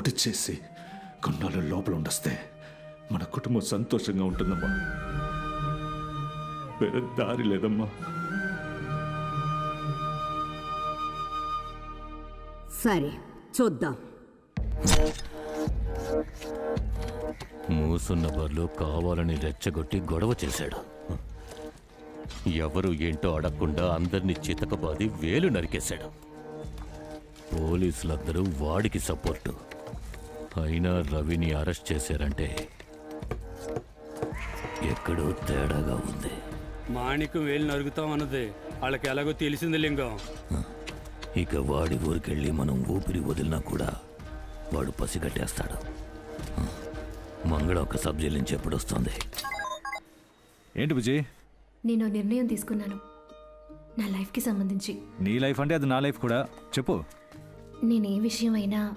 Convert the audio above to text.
పొడిచేసి కొన్నాళ్ళు లోపల ఉండొస్తే మన కుటుంబం సంతోషంగా ఉంటుందమ్మా. వేరే దారి లేదమ్మా. సరే చూద్దాం. మూసున్న బర్లో కావాలని రెచ్చగొట్టి గొడవ చేశాడు. ఎవరు ఏంటో అడగకుండా అందరినీ చితకబాది వేలు నరికేశాడు. పోలీసులందరూ వాడికి సపోర్టు. అయినా రవిని అరెస్ట్ చేశారంటే ఎక్కడో తేడాగా ఉంది. మాణిక్యం వేలు నరుగుతాం అన్నది వాళ్ళకి ఎలాగో తెలిసింది లింగం. ఇక వాడి ఊరికెళ్ళి మనం ఊపిరి వదిలినా కూడా వాడు పసిగట్టేస్తాడు. మంగళ ఒక సబ్జెక్ట్ నుంచి ఎప్పుడొస్తుంది? ఏంటి విజయ్? నేను నిర్ణయం తీసుకున్నాను నా లైఫ్కి సంబంధించి. నీ లైఫ్ అంటే అది నా లైఫ్ కూడా. చెప్పు. నేను ఏ విషయం అయినా